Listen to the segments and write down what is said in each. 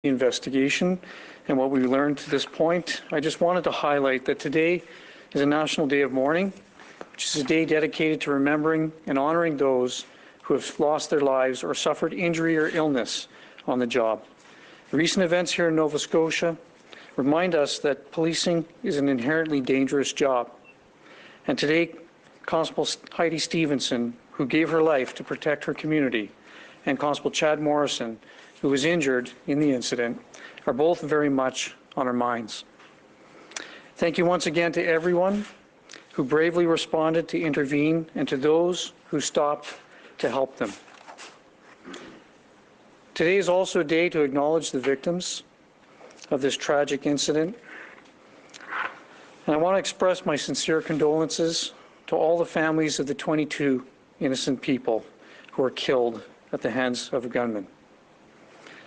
investigation and what we learned to this point. I just wanted to highlight that today is a National Day of Mourning, which is a day dedicated to remembering and honoring those who have lost their lives or suffered injury or illness on the job. Recent events here in Nova Scotia remind us that policing is an inherently dangerous job. And today, Constable Heidi Stevenson, who gave her life to protect her community, and Constable Chad Morrison, who was injured in the incident, are both very much on our minds. Thank you once again to everyone who bravely responded to intervene and to those who stopped to help them. Today is also a day to acknowledge the victims of this tragic incident. And I want to express my sincere condolences to all the families of the 22 innocent people who were killed at the hands of a gunman.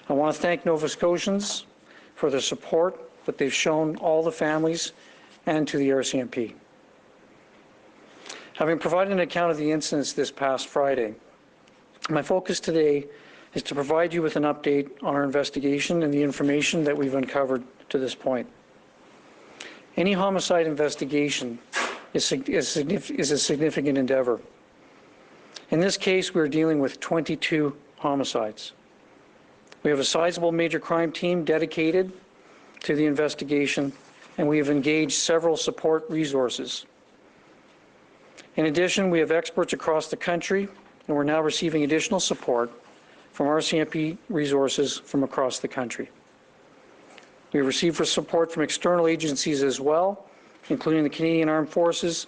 I want to thank Nova Scotians for their support that they've shown all the families and to the RCMP. Having provided an account of the incidents this past Friday, my focus today is to provide you with an update on our investigation and the information that we've uncovered to this point. Any homicide investigation is a significant endeavor. In this case, we're dealing with 22 homicides. We have a sizable major crime team dedicated to the investigation, and we have engaged several support resources. In addition, we have experts across the country, and we're now receiving additional support from RCMP resources from across the country. We have received support from external agencies as well, including the Canadian Armed Forces,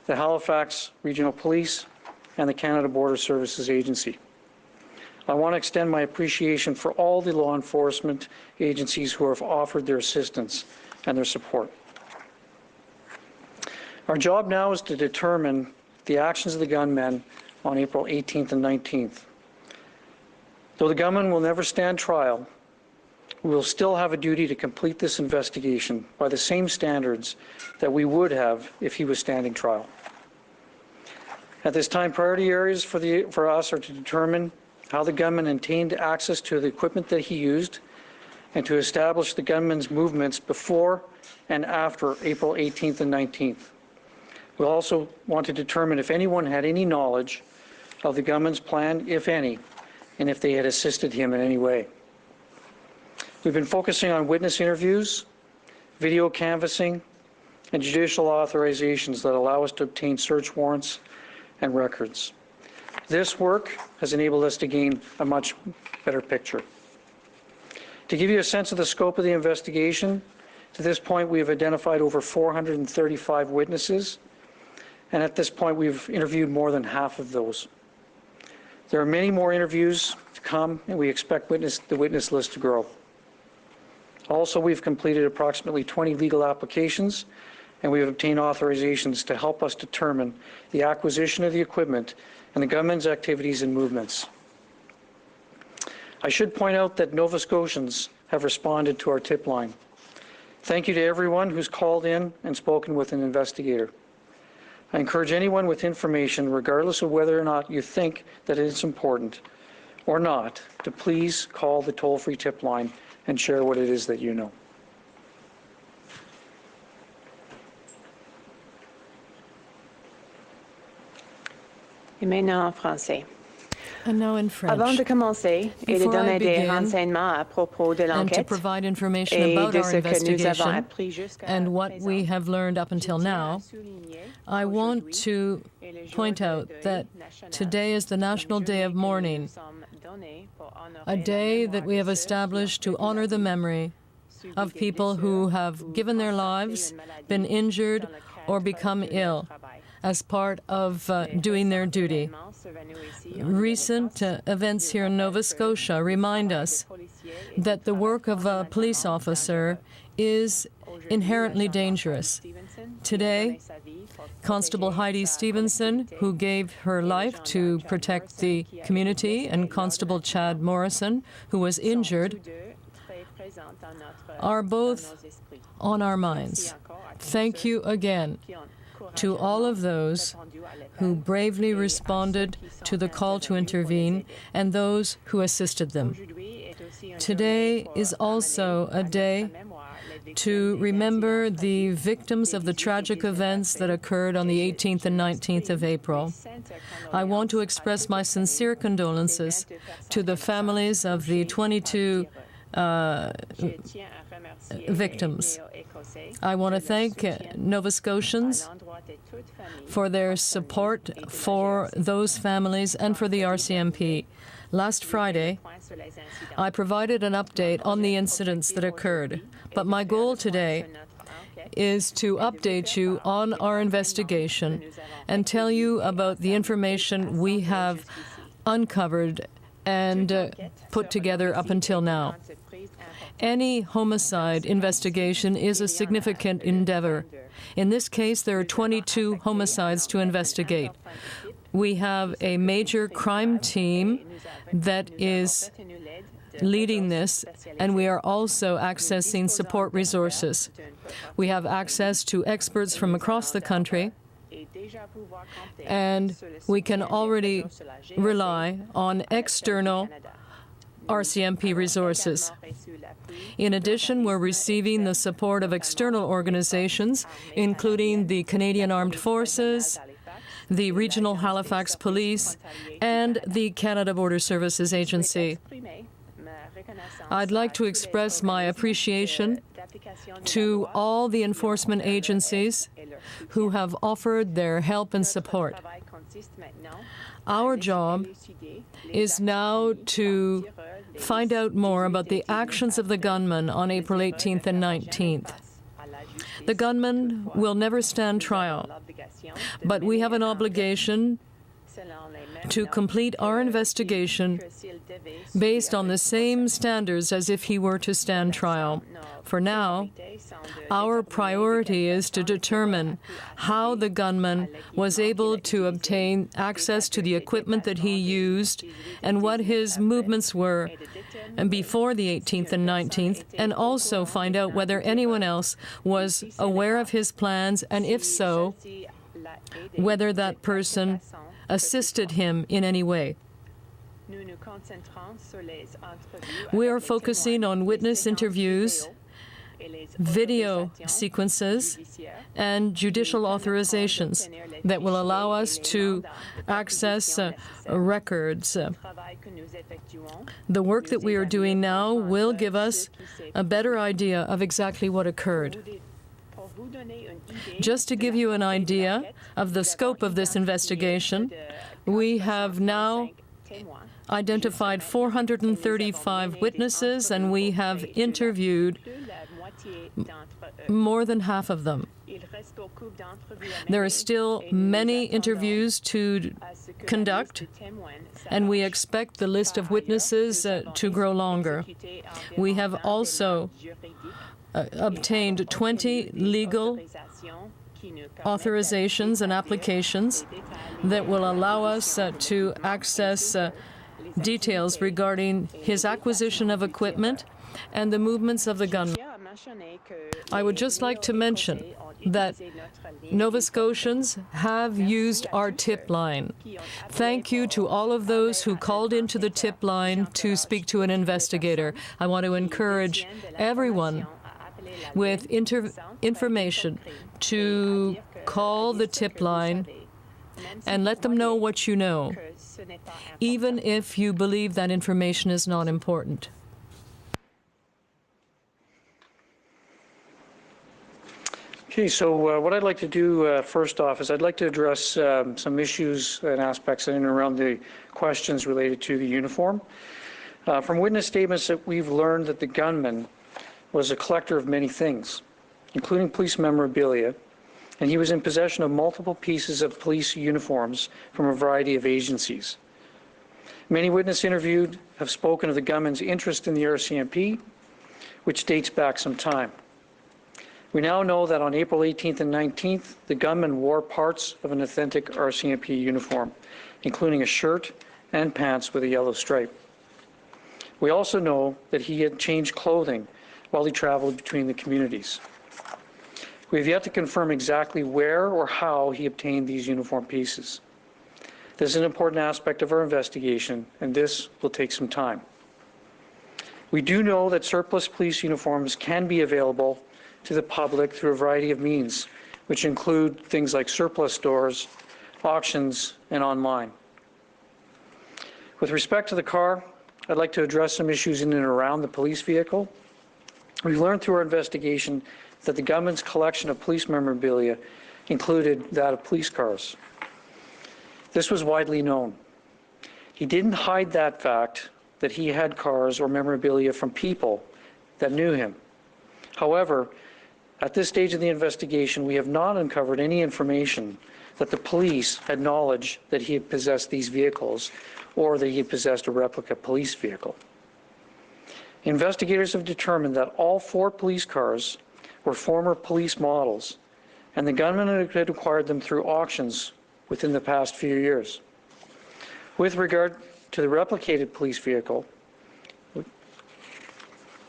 the Halifax Regional Police, and the Canada Border Services Agency. I want to extend my appreciation for all the law enforcement agencies who have offered their assistance and their support. Our job now is to determine the actions of the gunmen on April 18th and 19th. Though the gunman will never stand trial, we will still have a duty to complete this investigation by the same standards that we would have if he was standing trial. At this time, priority areas for us are to determine how the gunman obtained access to the equipment that he used and to establish the gunman's movements before and after April 18th and 19th. We'll also want to determine if anyone had any knowledge of the gunman's plan, if any, and if they had assisted him in any way. We've been focusing on witness interviews, video canvassing, and judicial authorizations that allow us to obtain search warrants and records. This work has enabled us to gain a much better picture. To give you a sense of the scope of the investigation, to this point we have identified over 435 witnesses, and at this point we've interviewed more than half of those. There are many more interviews to come, and we expect the witness list to grow. Also, we've completed approximately 20 legal applications, and we have obtained authorizations to help us determine the acquisition of the equipment and the gunman's activities and movements. I should point out that Nova Scotians have responded to our tip line. Thank you to everyone who's called in and spoken with an investigator. I encourage anyone with information, regardless of whether or not you think that it is important or not, to please call the toll-free tip line and share what it is that you know. Et maintenant en français. And now in French. Avant de commencer et de donner des renseignements à propos de and to l'enquête provide information et about de our ce que nous avons investigation appris jusqu'à and what we présent, have learned up until now, I want to point out that today is the National Day of Mourning, a day that we have established to honor the memory of people who have given their lives, been injured, or become ill as part of doing their duty. Recent events here in Nova Scotia remind us that the work of a police officer is inherently dangerous. Today, Constable Heidi Stevenson, who gave her life to protect the community, and Constable Chad Morrison, who was injured, are both on our minds. Thank you again to all of those who bravely responded to the call to intervene and those who assisted them. Today is also a day to remember the victims of the tragic events that occurred on the 18th and 19th of April. I want to express my sincere condolences to the families of the 22 victims. I want to thank Nova Scotians for their support for those families and for the RCMP. Last Friday, I provided an update on the incidents that occurred, but my goal today is to update you on our investigation and tell you about the information we have uncovered and put together up until now. Any homicide investigation is a significant endeavor. In this case, there are 22 homicides to investigate. We have a major crime team that is leading this, and we are also accessing support resources. We have access to experts from across the country, and we can already rely on external RCMP resources. In addition, we're receiving the support of external organizations, including the Canadian Armed Forces, the Regional Halifax Police, and the Canada Border Services Agency. I'd like to express my appreciation to all the enforcement agencies who have offered their help and support. Our job is now to find out more about the actions of the gunman on April 18th and 19th. The gunman will never stand trial, but we have an obligation to complete our investigation based on the same standards as if he were to stand trial. For now, our priority is to determine how the gunman was able to obtain access to the equipment that he used and what his movements were before the 18th and 19th, and also find out whether anyone else was aware of his plans, and if so, whether that person assisted him in any way. We are focusing on witness interviews, video sequences, and judicial authorizations that will allow us to access records. The work that we are doing now will give us a better idea of exactly what occurred. Just to give you an idea of the scope of this investigation, we have now identified 435 witnesses, and we have interviewed more than half of them. There are still many interviews to conduct, and we expect the list of witnesses to grow longer. We have also obtained 20 legal authorizations and applications that will allow us to access details regarding his acquisition of equipment and the movements of the gunman. I would just like to mention that Nova Scotians have used our tip line. Thank you to all of those who called into the tip line to speak to an investigator. I want to encourage everyone with information to call the tip line and let them know what you know, even if you believe that information is not important. Okay, so what I'd like to do first off is I'd like to address some issues and aspects in and around the questions related to the uniform. From witness statements that we've learned that the gunman was a collector of many things, including police memorabilia, and he was in possession of multiple pieces of police uniforms from a variety of agencies. Many witnesses interviewed have spoken of the gunman's interest in the RCMP, which dates back some time. We now know that on April 18th and 19th, the gunman wore parts of an authentic RCMP uniform, including a shirt and pants with a yellow stripe. We also know that he had changed clothing while he traveled between the communities. We have yet to confirm exactly where or how he obtained these uniform pieces. This is an important aspect of our investigation, and this will take some time. We do know that surplus police uniforms can be available to the public through a variety of means, which include things like surplus stores, auctions, and online. With respect to the car, I'd like to address some issues in and around the police vehicle. We've learned through our investigation that the government's collection of police memorabilia included that of police cars. This was widely known. He didn't hide that fact that he had cars or memorabilia from people that knew him. However, at this stage of the investigation, we have not uncovered any information that the police had knowledge that he had possessed these vehicles or that he had possessed a replica police vehicle. Investigators have determined that all 4 police cars were former police models, and the gunman had acquired them through auctions within the past few years. With regard to the replicated police vehicle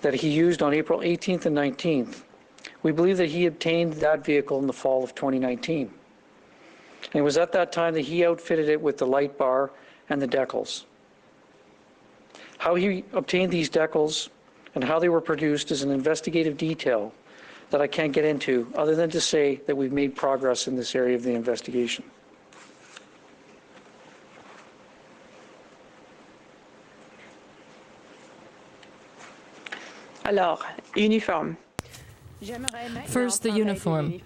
that he used on April 18th and 19th, we believe that he obtained that vehicle in the fall of 2019. And it was at that time that he outfitted it with the light bar and the decals. How he obtained these decals and how they were produced is an investigative detail that I can't get into, other than to say that we've made progress in this area of the investigation. Alors, uniforme. First, the uniform.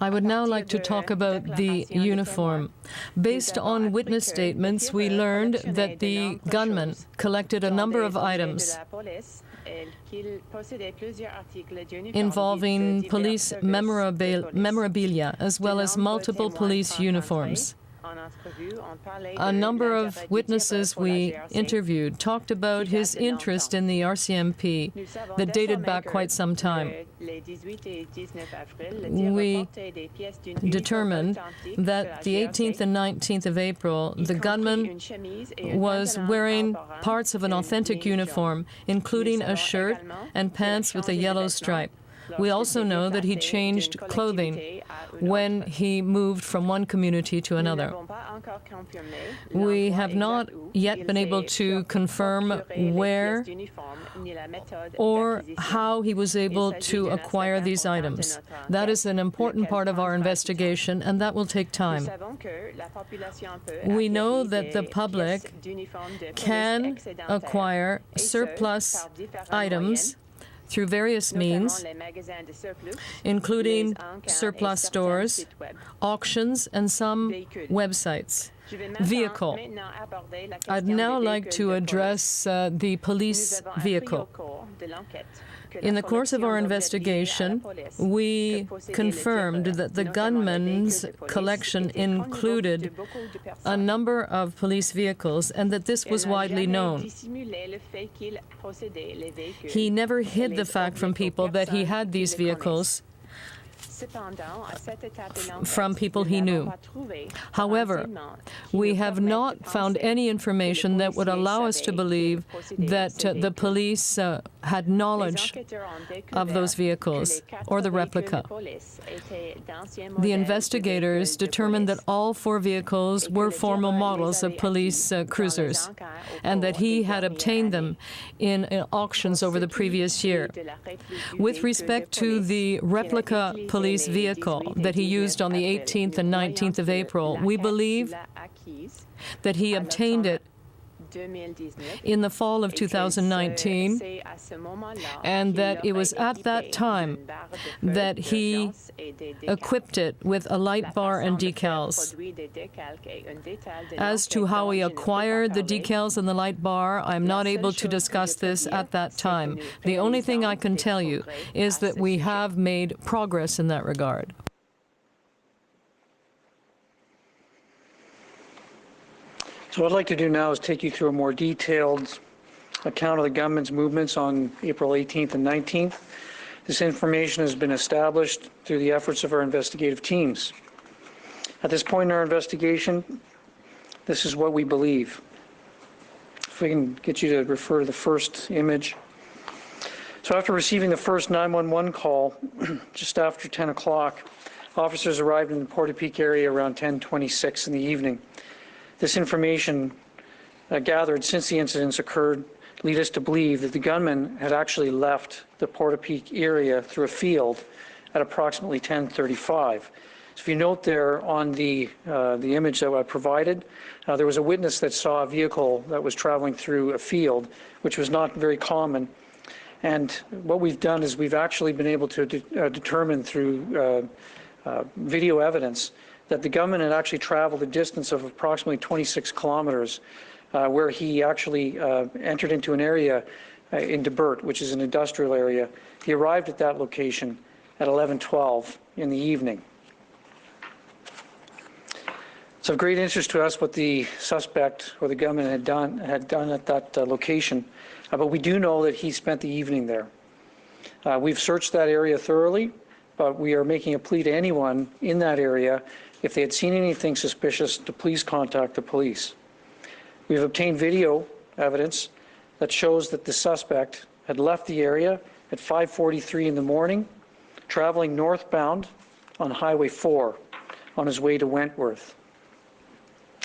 I would now like to talk about the uniform. Based on witness statements, we learned that the gunman collected a number of items involving police memorabilia, as well as multiple police uniforms. A number of witnesses we interviewed talked about his interest in the RCMP that dated back quite some time. We determined that the 18th and 19th of April, the gunman was wearing parts of an authentic uniform, including a shirt and pants with a yellow stripe. We also know that he changed clothing when he moved from one community to another. We have not yet been able to confirm where or how he was able to acquire these items. That is an important part of our investigation, and that will take time. We know that the public can acquire surplus items through various means, including surplus stores, auctions, and some websites. Vehicle. I'd now like to address the police vehicle. In the course of our investigation, we confirmed that the gunman's collection included a number of police vehicles and that this was widely known. He never hid the fact from people that he had these vehicles from people he knew. However, we have not found any information that would allow us to believe that the police had knowledge of those vehicles or the replica. The investigators determined that all 4 vehicles were former models of police cruisers and that he had obtained them in auctions over the previous year. With respect to the replica police vehicle that he used on the 18th and 19th of April, we believe that he obtained it in the fall of 2019, and that it was at that time that he equipped it with a light bar and decals. As to how he acquired the decals and the light bar, I'm not able to discuss this at that time. The only thing I can tell you is that we have made progress in that regard. So what I'd like to do now is take you through a more detailed account of the gunman's movements on April 18th and 19th. This information has been established through the efforts of our investigative teams. At this point in our investigation, this is what we believe. If we can get you to refer to the first image. So after receiving the first 911 call, just after 10 o'clock, officers arrived in the Portapique area around 10:26 in the evening. This information gathered since the incidents occurred lead us to believe that the gunman had actually left the Portapique area through a field at approximately 10:35. So if you note there on the image that I provided, there was a witness that saw a vehicle that was traveling through a field, which was not very common. And what we've done is we've actually been able to determine through video evidence that the gunman had actually traveled a distance of approximately 26 kilometers, where he actually entered into an area in Debert, which is an industrial area. He arrived at that location at 11:12 in the evening. It's of great interest to us what the suspect or the gunman had done at that location, but we do know that he spent the evening there. We've searched that area thoroughly, but we are making a plea to anyone in that area, if they had seen anything suspicious, to please contact the police. We've obtained video evidence that shows that the suspect had left the area at 5:43 in the morning, traveling northbound on Highway 4 on his way to Wentworth.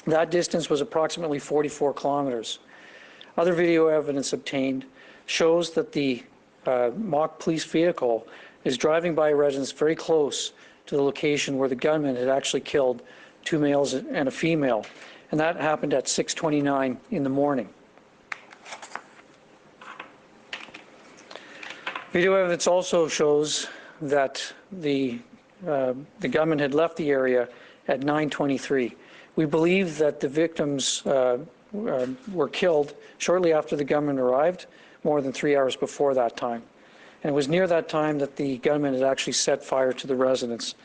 That distance was approximately 44 kilometers. Other video evidence obtained shows that the mock police vehicle is driving by a residence very close to the location where the gunman had actually killed 2 males and a female, and that happened at 6:29 in the morning. Video evidence also shows that the gunman had left the area at 9:23. We believe that the victims were killed shortly after the gunman arrived, more than 3 hours before that time. And it was near that time that the gunman had actually set fire to the residence,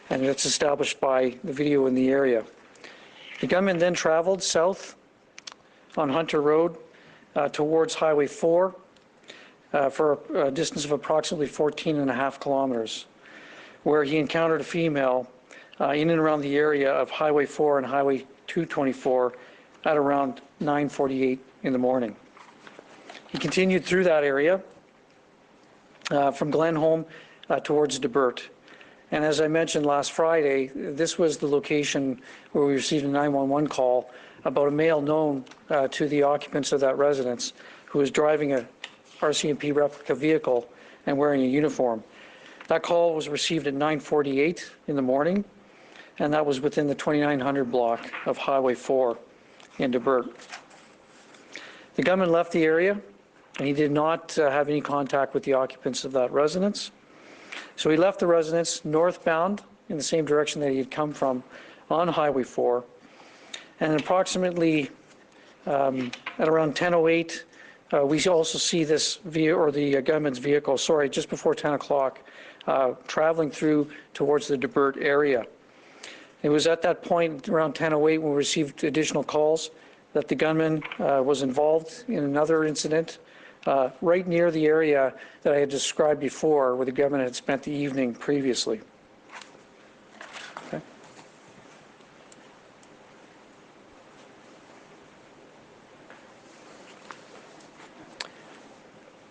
and it's established by the video in the area. The gunman then traveled south on Hunter Road towards Highway 4 for a distance of approximately 14.5 kilometers, where he encountered a female in and around the area of Highway 4 and Highway 224 at around 9:48 in the morning. He continued through that area from Glenholm towards Debert. And as I mentioned last Friday, this was the location where we received a 911 call about a male known to the occupants of that residence who was driving a RCMP replica vehicle and wearing a uniform. That call was received at 9:48 in the morning, and that was within the 2900 block of Highway 4 in Debert. The gunman left the area, and he did not have any contact with the occupants of that residence. So he left the residence northbound in the same direction that he had come from on Highway 4, and approximately at around 10:08, we also see this the gunman's vehicle, just before 10 o'clock, traveling through towards the Debert area. It was at that point, around 10:08, when we received additional calls that the gunman was involved in another incident right near the area that I had described before, where the gunman had spent the evening previously. Okay.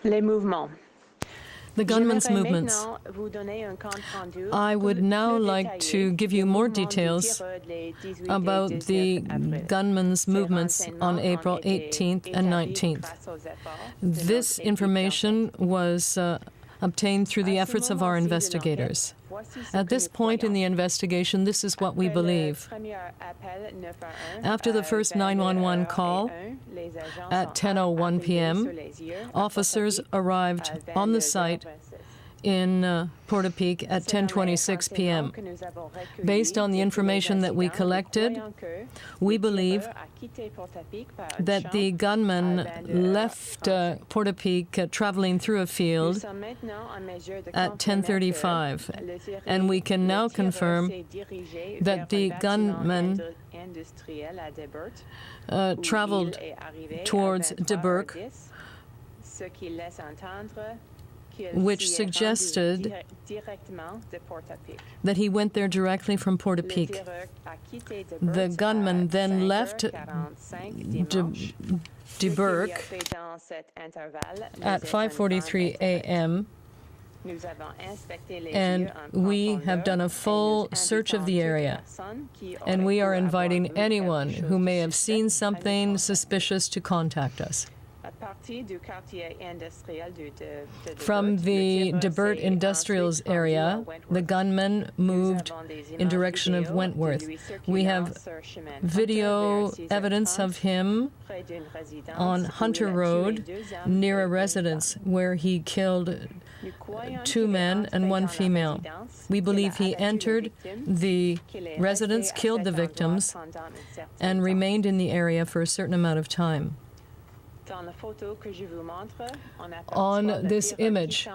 Les mouvements. The gunman's movements. I would now like to give you more details about the gunman's movements on April 18th and 19th. This information was obtained through the efforts of our investigators. At this point in the investigation, this is what we believe. After the first 911 call at 10:01 p.m., officers arrived on the site in Portapique at 10:26 p.m. Based on the information that we collected, we believe that the gunman left Portapique traveling through a field at 10:35, and we can now confirm that the gunman traveled towards Debert, which suggested that he went there directly from Portapique. The gunman then left Debert at 5:43 a.m., and we have done a full search of the area, and we are inviting anyone who may have seen something suspicious to contact us. From the Debert Industrials area, the gunman moved in direction of Wentworth. We have video evidence of him on Hunter Road near a residence where he killed 2 men and 1 female. We believe he entered the residence, killed the victims, and remained in the area for a certain amount of time. On this image,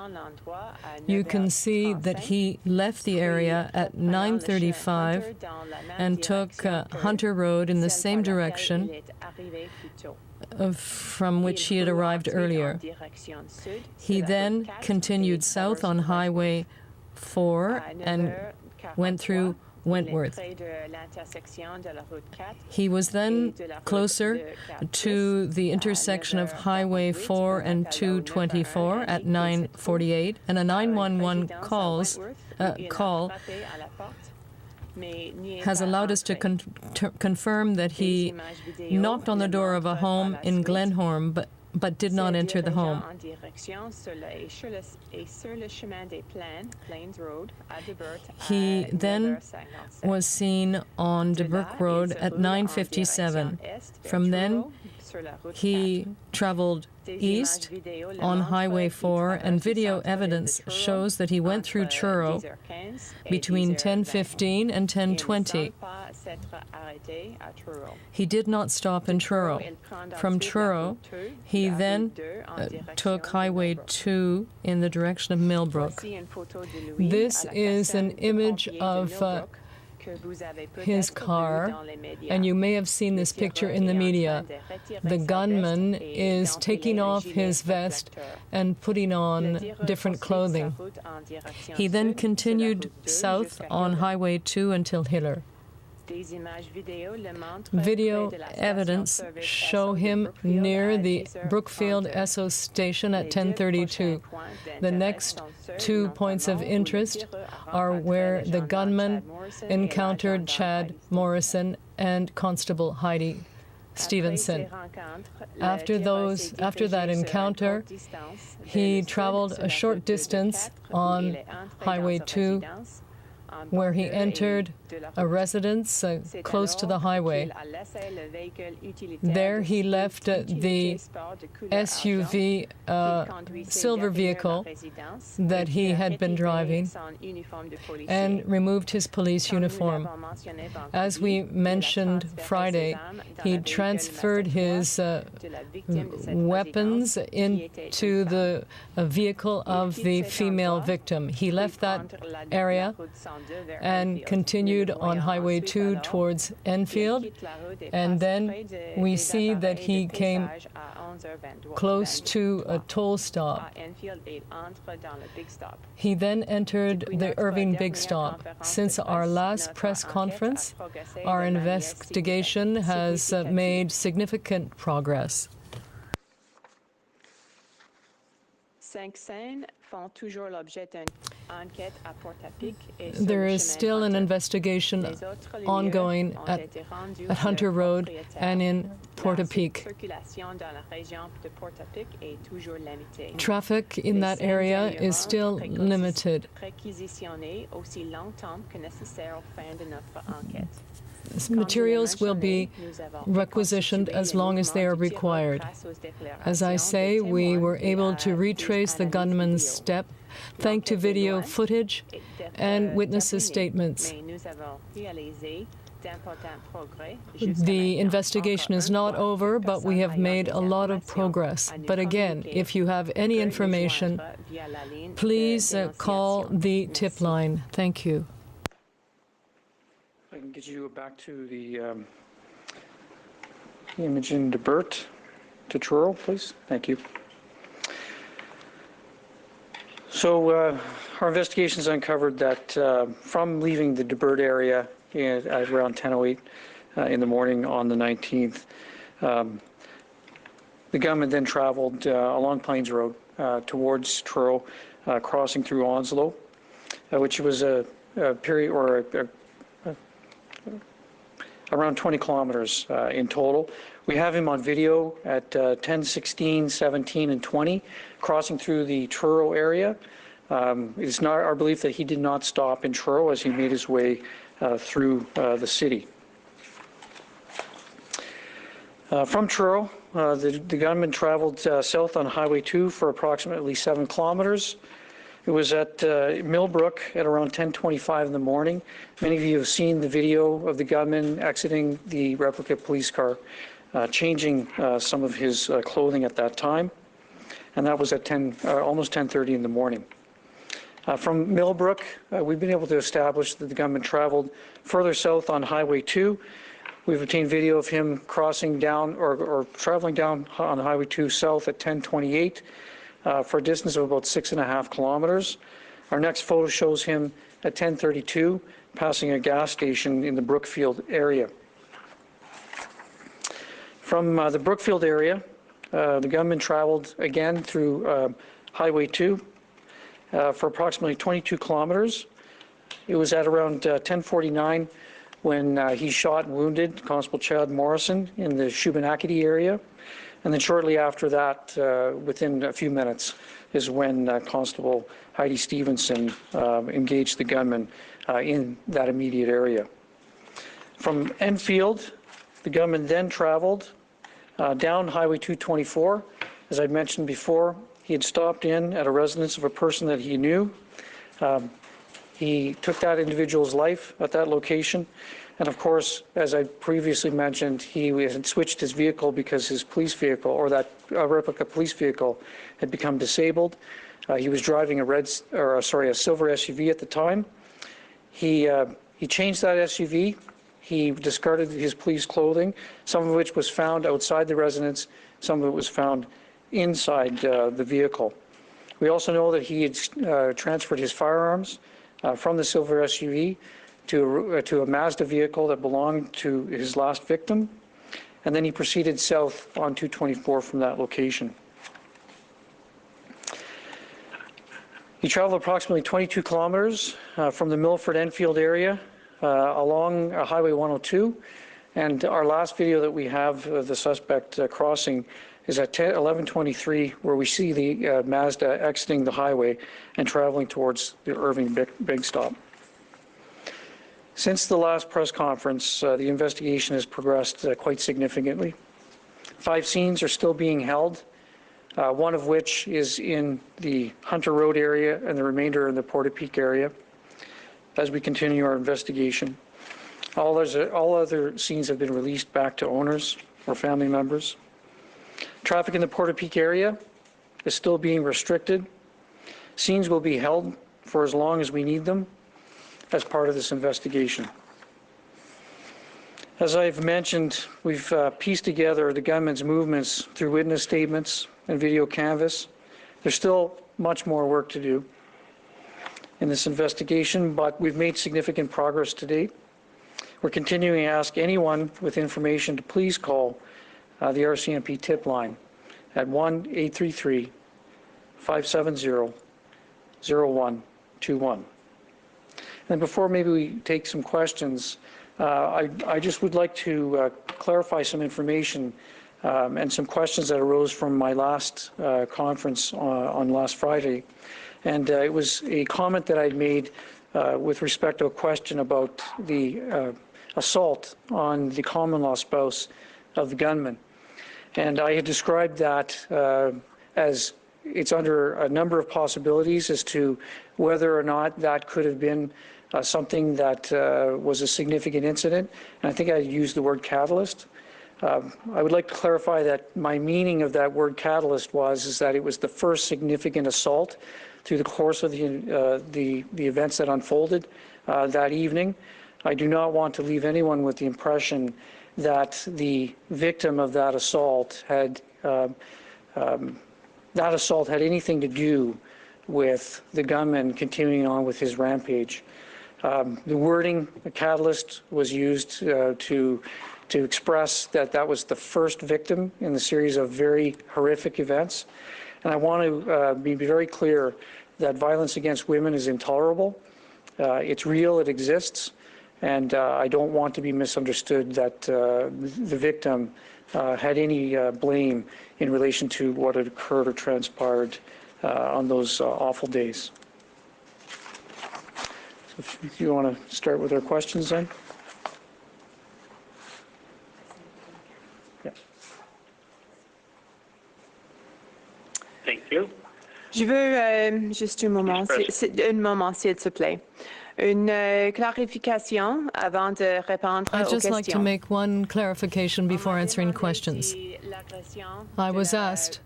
you can see that he left the area at 9:35 and took Hunter Road in the same direction from which he had arrived earlier. He then continued south on Highway 4 and went through Wentworth. He was then closer to the intersection of Highway 4 and 224 at 9:48, and a 911 call has allowed us to confirm that he knocked on the door of a home in Glenhorn, but did not enter the home. He then was seen on De Burke Road at 9:57. From then, he traveled east on Highway 4, and video evidence shows that he went through Truro between 10:15 and 10:20. He did not stop in Truro. From Truro, he then took Highway 2 in the direction of Millbrook. This is an image of his car, and you may have seen this picture in the media. The gunman is taking off his vest and putting on different clothing. He then continued south on Highway 2 until Hiller. Video evidence show him near the Brookfield Esso station at 10:32. The next 2 points of interest are where the gunman encountered Chad Morrison and Constable Heidi Stevenson. After that encounter, he traveled a short distance on Highway 2, where he entered a residence close to the highway. There he left the SUV silver vehicle that he had been driving and removed his police uniform. As we mentioned Friday, he transferred his weapons into the vehicle of the female victim. He left that area and continued on Highway 2 towards Enfield, and then we see that he came close to a toll stop. He then entered the Irving Big Stop. Since our last press conference, our investigation has made significant progress. There is still an investigation ongoing at Hunter Road and in Portapique. Traffic in that area is still limited. Materials will be requisitioned as long as they are required. As I say, we were able to retrace the gunman's step thanks to video footage and witnesses' statements. The investigation is not over, but we have made a lot of progress. But again, if you have any information, please call the tip line. Thank you. I can get you back to the image in Debert to Truro, please. Thank you. So our investigations uncovered that from leaving the Debert area at around 10:08 in the morning on the 19th, the gunman then traveled along Plains Road towards Truro, crossing through Onslow, which was a period or around 20 kilometers in total. We have him on video at 10, 16, 17, and 20, crossing through the Truro area. It's not our belief that he did not stop in Truro as he made his way through the city. From Truro, the gunman traveled south on Highway 2 for approximately 7 kilometers. It was at Millbrook at around 10:25 in the morning. Many of you have seen the video of the gunman exiting the replica police car, changing some of his clothing at that time, and that was at almost 10:30 in the morning. From Millbrook, we've been able to establish that the gunman traveled further south on Highway 2. We've obtained video of him crossing down or traveling down on Highway 2 south at 10:28 for a distance of about 6.5 kilometers. Our next photo shows him at 10:32 passing a gas station in the Brookfield area. From the Brookfield area, the gunman traveled again through Highway 2 for approximately 22 kilometers. It was at around 10:49 when he shot and wounded Constable Chad Morrison in the Shubenacadie area. And then shortly after that, within a few minutes, is when Constable Heidi Stevenson engaged the gunman in that immediate area. From Enfield, the gunman then traveled down Highway 224. As I mentioned before, he had stopped in at a residence of a person that he knew. He took that individual's life at that location. And of course, as I previously mentioned, he had switched his vehicle because his police vehicle, or that replica police vehicle, had become disabled. He was driving a silver SUV at the time. He changed that SUV. He discarded his police clothing, some of which was found outside the residence, some of it was found inside the vehicle. We also know that he had transferred his firearms from the silver SUV to a Mazda vehicle that belonged to his last victim, and then he proceeded south on 224 from that location. He traveled approximately 22 kilometers from the Milford-Enfield area along Highway 102, and our last video that we have of the suspect crossing is at 11:23, where we see the Mazda exiting the highway and traveling towards the Irving Big Stop. Since the last press conference, the investigation has progressed quite significantly. 5 scenes are still being held, one of which is in the Hunter Road area and the remainder in the Portapique area, as we continue our investigation. All other scenes have been released back to owners or family members. Traffic in the Portapique area is still being restricted. Scenes will be held for as long as we need them as part of this investigation. As I've mentioned, we've pieced together the gunman's movements through witness statements and video canvas. There's still much more work to do in this investigation, but we've made significant progress to date. We're continuing to ask anyone with information to please call the RCMP tip line at 1-833-570-0121. And before maybe we take some questions, I just would like to clarify some information and some questions that arose from my last conference on last Friday. And it was a comment that I'd made with respect to a question about the assault on the common law spouse of the gunman. And I had described that as it's under a number of possibilities as to whether or not that could have been something that was a significant incident. And I think I used the word catalyst. I would like to clarify that my meaning of that word catalyst is that it was the first significant assault through the course of the events that unfolded that evening. I do not want to leave anyone with the impression that the victim of that assault had anything to do with the gunman continuing on with his rampage. The wording, the catalyst, was used to express that that was the first victim in the series of very horrific events. And I want to be very clear that violence against women is intolerable. It's real, it exists, And I don't want to be misunderstood that the victim had any blame in relation to what had occurred or transpired on those awful days. So if you want to start with our questions then. Yeah. Thank you. Je veux juste un moment, s'il te plaît. Une clarification avant de répondre aux I'd just questions. like to make one clarification before answering questions. I was asked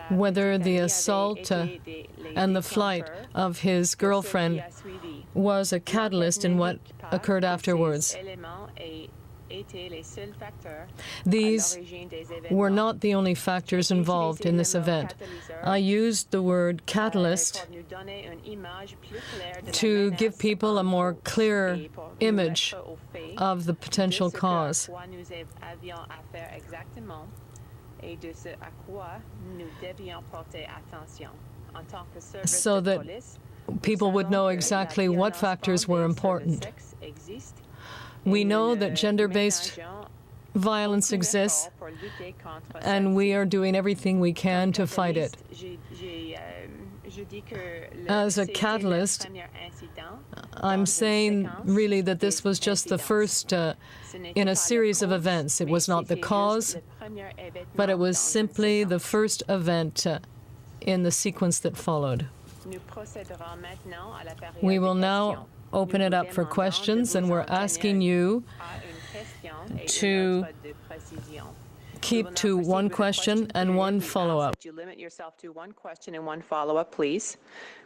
whether the assault and the flight of his girlfriend was a catalyst in what occurred afterwards. These were not the only factors involved in this event. I used the word catalyst to give people a more clear image of the potential cause, so that people would know exactly what factors were important. We know that gender-based violence exists, and we are doing everything we can to fight it. As a catalyst, I'm saying really that this was just the first in a series of events. It was not the cause, but it was simply the first event in the sequence that followed. We will now open it up for questions, and we're asking you to keep to one question and one follow-up. You limit yourself to one question and one follow-up, please.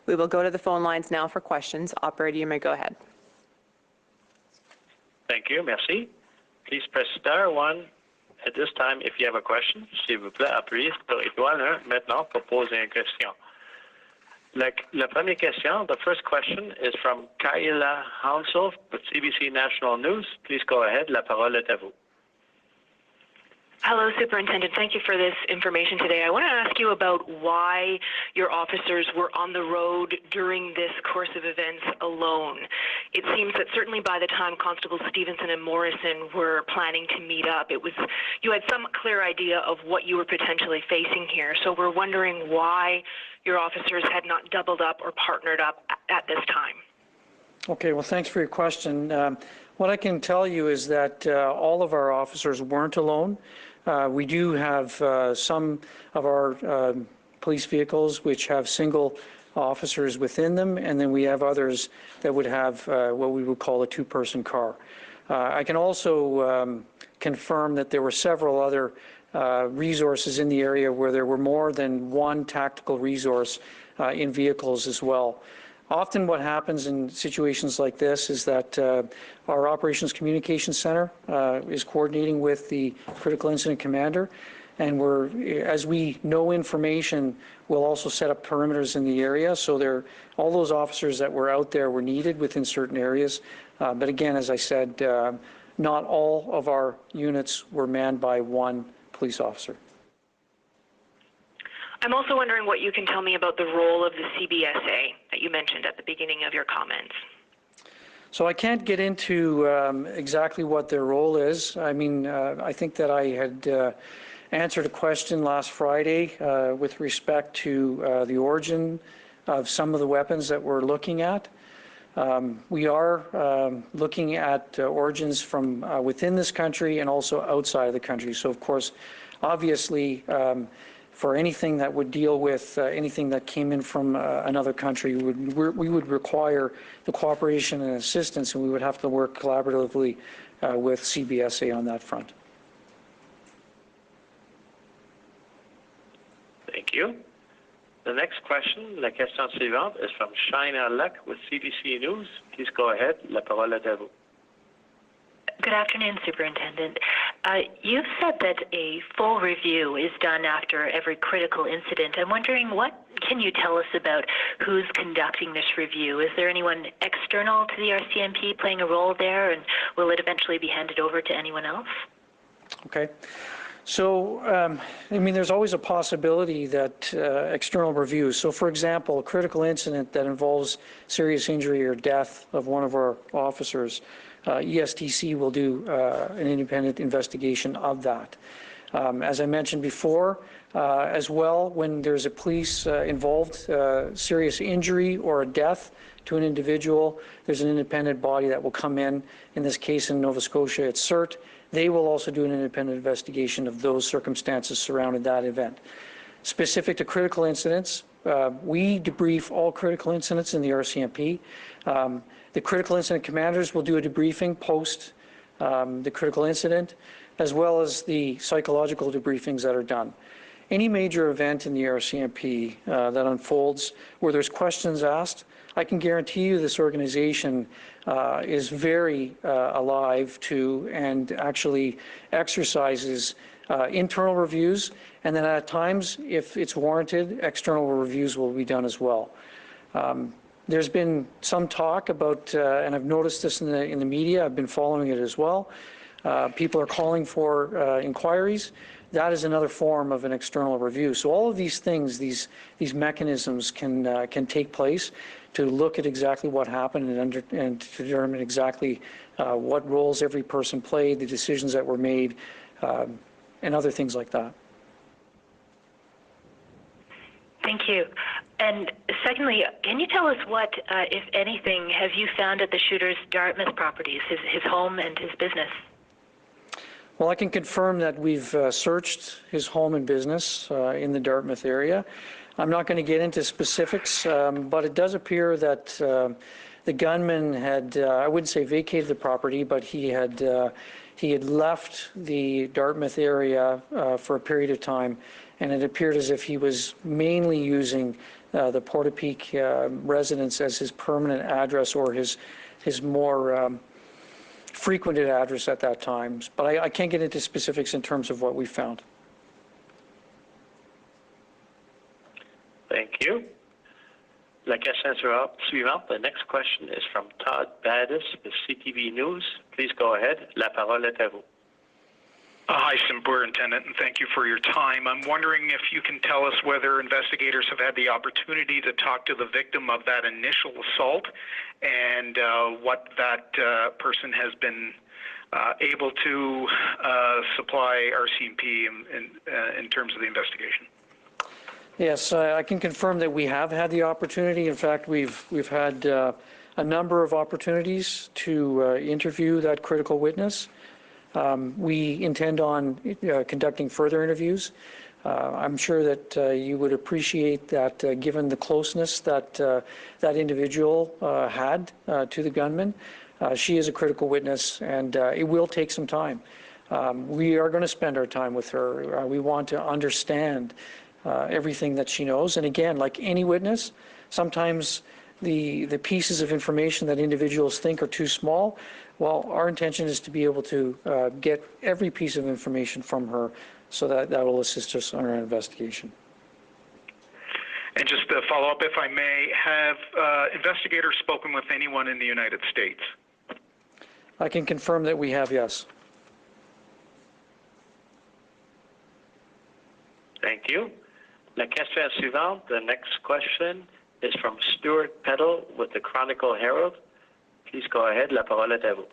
We will go to the phone lines now for questions. Operator, you may go ahead. Thank you. Merci. Please press *1 at this time if you have a question. S'il vous plaît, appuyez sur étoile 1 maintenant pour poser une question. La première question, the first question is from Kayla Hounsel with CBC National News. Please go ahead. La parole est à vous. Hello, Superintendent. Thank you for this information today. I want to ask you about why your officers were on the road during this course of events alone. It seems that certainly by the time Constables Stevenson and Morrison were planning to meet up, you had some clear idea of what you were potentially facing here. So we're wondering why your officers had not doubled up or partnered up at this time. Okay, well, thanks for your question. What I can tell you is that all of our officers weren't alone. We do have some of our police vehicles which have single officers within them, and then we have others that would have what we would call a two-person car. I can also confirm that there were several other resources in the area where there were more than one tactical resource in vehicles as well. Often what happens in situations like this is that our Operations Communication Center is coordinating with the Critical Incident Commander, and as we know information, we'll also set up perimeters in the area. So all those officers that were out there were needed within certain areas. But again, as I said, not all of our units were manned by one police officer. I'm also wondering what you can tell me about the role of the CBSA that you mentioned at the beginning of your comments. So I can't get into exactly what their role is. I mean, I think that I had answered a question last Friday with respect to the origin of some of the weapons that we're looking at. We are looking at origins from within this country and also outside of the country. So, of course, obviously, for anything that would deal with anything that came in from another country, we would require the cooperation and assistance, and we would have to work collaboratively with CBSA on that front. Thank you. The next question, la question suivante, is from Shaina Luck with CBC News. Please go ahead. La parole est à vous. Good afternoon, Superintendent. You've said that a full review is done after every critical incident. I'm wondering, what can you tell us about who's conducting this review? Is there anyone external to the RCMP playing a role there, and will it eventually be handed over to anyone else? Okay. So, I mean, there's always a possibility that external reviews. So, for example, a critical incident that involves serious injury or death of one of our officers, ESTC will do an independent investigation of that. As I mentioned before, as well, when there's a police involved serious injury or a death to an individual, there's an independent body that will come in this case in Nova Scotia, it's CERT. They will also do an independent investigation of those circumstances surrounding that event. Specific to critical incidents, we debrief all critical incidents in the RCMP. The critical incident commanders will do a debriefing post the critical incident, as well as the psychological debriefings that are done. Any major event in the RCMP that unfolds where there's questions asked, I can guarantee you this organization is very alive to and actually exercises internal reviews, and then at times, if it's warranted, external reviews will be done as well. There's been some talk about, and I've noticed this in the media, I've been following it as well, people are calling for inquiries. That is another form of an external review. So all of these things, these mechanisms can take place to look at exactly what happened and to determine exactly what roles every person played, the decisions that were made, and other things like that. Thank you. And secondly, can you tell us what, if anything, have you found at the shooter's Dartmouth properties, his home and his business? Well, I can confirm that we've searched his home and business in the Dartmouth area. I'm not going to get into specifics, but it does appear that the gunman had, I wouldn't say vacated the property, but he had left the Dartmouth area for a period of time, and it appeared as if he was mainly using the Portapique residence as his permanent address or his more frequented address at that time. But I can't get into specifics in terms of what we found. Thank you. La question suivante. The next question is from Todd Badis with CTV News. Please go ahead. La parole est à vous. Hi, Superintendent, and thank you for your time. I'm wondering if you can tell us whether investigators have had the opportunity to talk to the victim of that initial assault and what that person has been able to supply RCMP in terms of the investigation. Yes, I can confirm that we have had the opportunity. In fact, we've had a number of opportunities to interview that critical witness. We intend on conducting further interviews. I'm sure that you would appreciate that given the closeness that that individual had to the gunman, she is a critical witness, and it will take some time. We are going to spend our time with her. We want to understand everything that she knows. And again, like any witness, sometimes the pieces of information that individuals think are too small. Well, our intention is to be able to get every piece of information from her so that will assist us on our investigation. And just to follow up, if I may, have investigators spoken with anyone in the United States? I can confirm that we have, yes. Thank you. La question suivante. The next question is from Stuart Peddle with the Chronicle Herald. Please go ahead. La parole est à vous.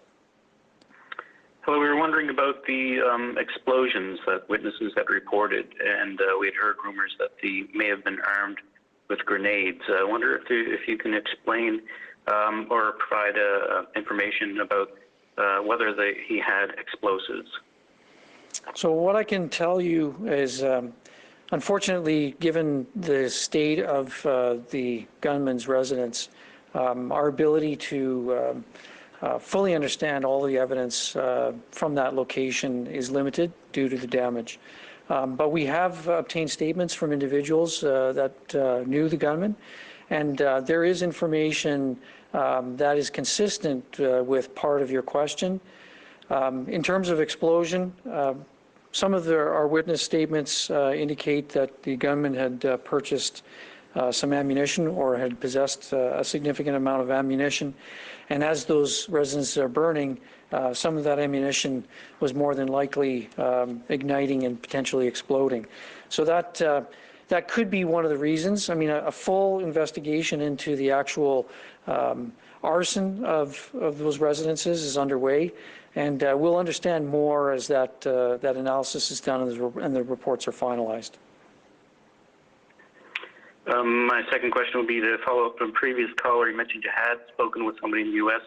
Hello, we were wondering about the explosions that witnesses had reported, and we had heard rumors that they may have been armed with grenades. I wonder if you can explain or provide information about whether he had explosives. So what I can tell you is, unfortunately, given the state of the gunman's residence, our ability to fully understand all the evidence from that location is limited due to the damage. But we have obtained statements from individuals that knew the gunman, and there is information that is consistent with part of your question. In terms of explosion, some of our witness statements indicate that the gunman had purchased some ammunition or had possessed a significant amount of ammunition. And as those residences are burning, some of that ammunition was more than likely igniting and potentially exploding. So that could be one of the reasons. I mean, a full investigation into the actual arson of those residences is underway, and we'll understand more as that analysis is done and the reports are finalized. My second question would be to follow up on previous caller. You mentioned you had spoken with somebody in the U.S.,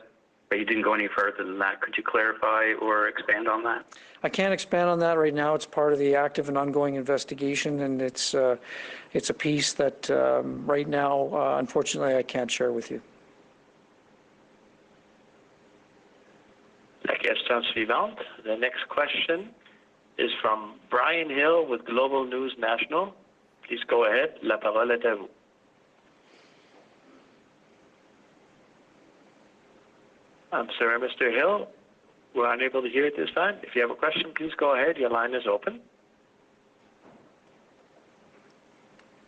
but you didn't go any further than that. Could you clarify or expand on that? I can't expand on that right now. It's part of the active and ongoing investigation, and it's a piece that right now, unfortunately, I can't share with you. La question suivante. The next question is from Brian Hill with Global News National. Please go ahead. La parole est à vous. I'm sorry, Mr. Hill. We're unable to hear it this time. If you have a question, please go ahead. Your line is open.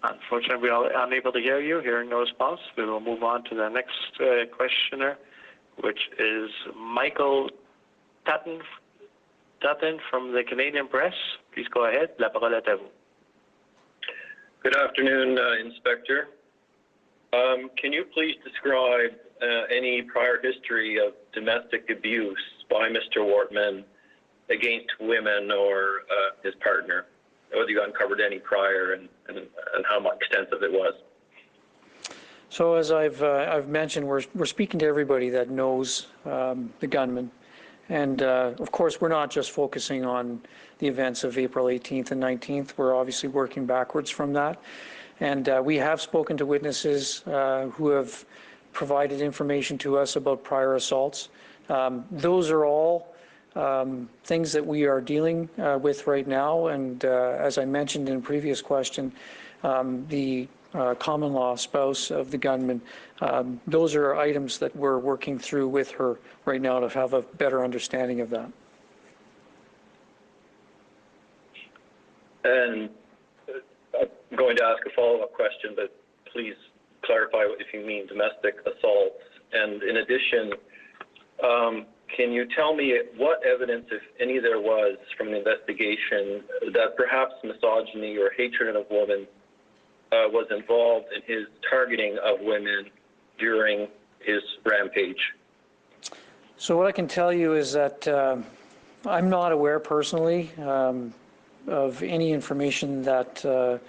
Unfortunately, we are unable to hear you. Hearing no response, we will move on to the next questioner, which is Michael Tutton from the Canadian Press. Please go ahead. La parole est à vous. Good afternoon, Inspector. Can you please describe any prior history of domestic abuse by Mr. Wortman against women or his partner? Whether you uncovered any prior and how extensive it was? So as I've mentioned, we're speaking to everybody that knows the gunman. And of course, we're not just focusing on the events of April 18th and 19th. We're obviously working backwards from that. And we have spoken to witnesses who have provided information to us about prior assaults. Those are all things that we are dealing with right now. And as I mentioned in a previous question, the common law spouse of the gunman, those are items that we're working through with her right now to have a better understanding of that. And I'm going to ask a follow-up question, but please clarify if you mean domestic assaults. And in addition, can you tell me what evidence, if any, there was from the investigation that perhaps misogyny or hatred of women was involved in his targeting of women during his rampage? So what I can tell you is that I'm not aware personally of any information that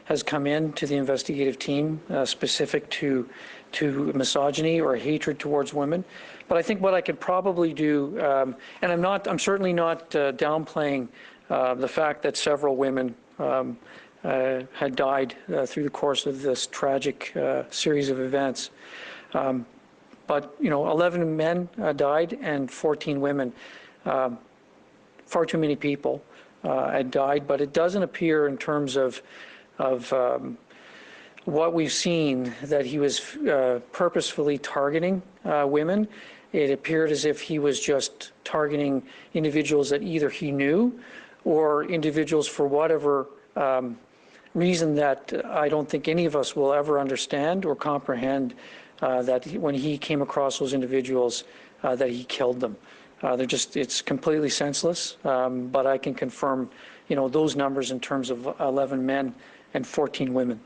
has come in to the investigative team specific to misogyny or hatred towards women. But I think what I could probably do, and I'm certainly not downplaying the fact that several women had died through the course of this tragic series of events. But, 11 men died and 14 women. Far too many people had died, but it doesn't appear in terms of what we've seen that he was purposefully targeting women. It appeared as if he was just targeting individuals that either he knew or individuals for whatever reason that I don't think any of us will ever understand or comprehend, that when he came across those individuals, that he killed them. It's completely senseless, but I can confirm, those numbers in terms of 11 men and 14 women.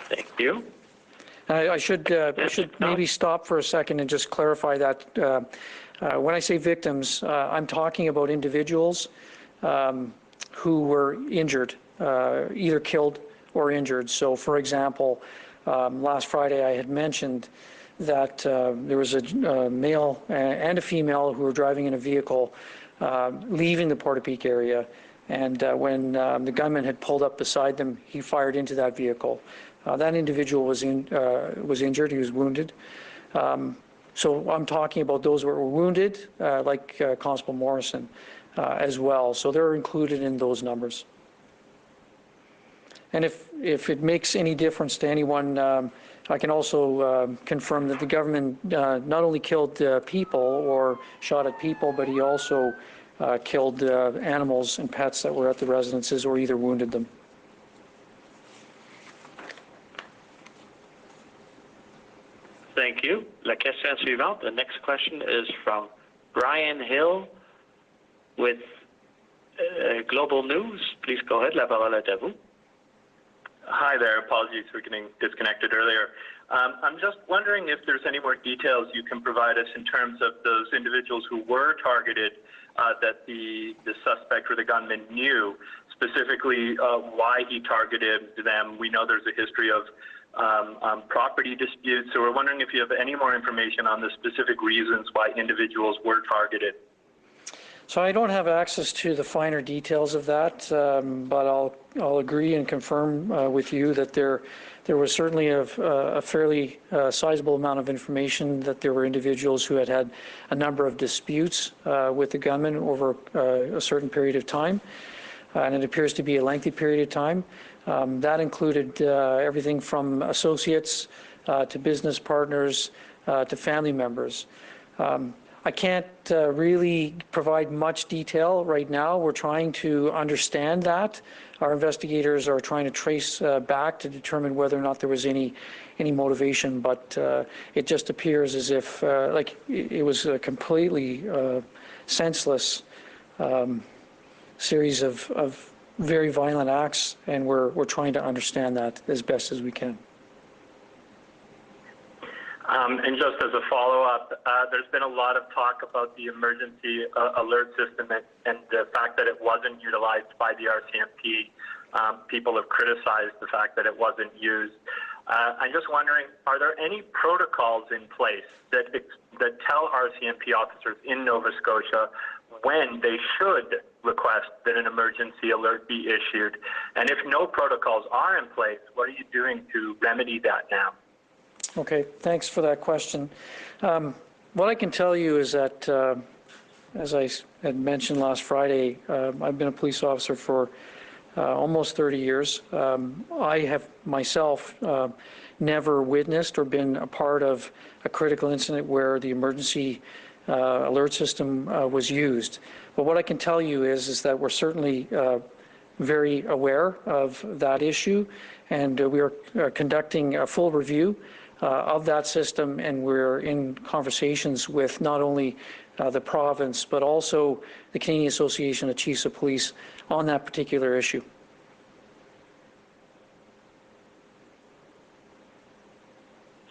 Thank you. I should maybe stop for a second and just clarify that when I say victims, I'm talking about individuals who were injured, either killed or injured. So, for example, last Friday I had mentioned that there was a male and a female who were driving in a vehicle leaving the Portapique area, and when the gunman had pulled up beside them, he fired into that vehicle. That individual was injured. He was wounded. So I'm talking about those who were wounded, like Constable Morrison, as well. So they're included in those numbers. And if it makes any difference to anyone, I can also confirm that the government not only killed people or shot at people, but he also killed animals and pets that were at the residences or either wounded them. Thank you. La question suivante. The next question is from Brian Hill with Global News. Please go ahead. La parole est à vous. Hi there. Apologies for getting disconnected earlier. I'm just wondering if there's any more details you can provide us in terms of those individuals who were targeted that the suspect or the gunman knew, specifically why he targeted them. We know there's a history of property disputes, so we're wondering if you have any more information on the specific reasons why individuals were targeted. So I don't have access to the finer details of that, but I'll agree and confirm with you that there was certainly a fairly sizable amount of information that there were individuals who had a number of disputes with the gunman over a certain period of time, and it appears to be a lengthy period of time. That included everything from associates to business partners to family members. I can't really provide much detail right now. We're trying to understand that. Our investigators are trying to trace back to determine whether or not there was any motivation, but it just appears as if like it was a completely senseless series of very violent acts, and we're trying to understand that as best as we can. And just as a follow-up, there's been a lot of talk about the emergency alert system and the fact that it wasn't utilized by the RCMP. People have criticized the fact that it wasn't used. I'm just wondering, are there any protocols in place that tell RCMP officers in Nova Scotia when they should request that an emergency alert be issued? And if no protocols are in place, what are you doing to remedy that now? Okay, thanks for that question. What I can tell you is that, as I had mentioned last Friday, I've been a police officer for almost 30 years. I have myself never witnessed or been a part of a critical incident where the emergency alert system was used. But what I can tell you is that we're certainly very aware of that issue, and we are conducting a full review of that system, and we're in conversations with not only the province but also the Canadian Association of Chiefs of Police on that particular issue.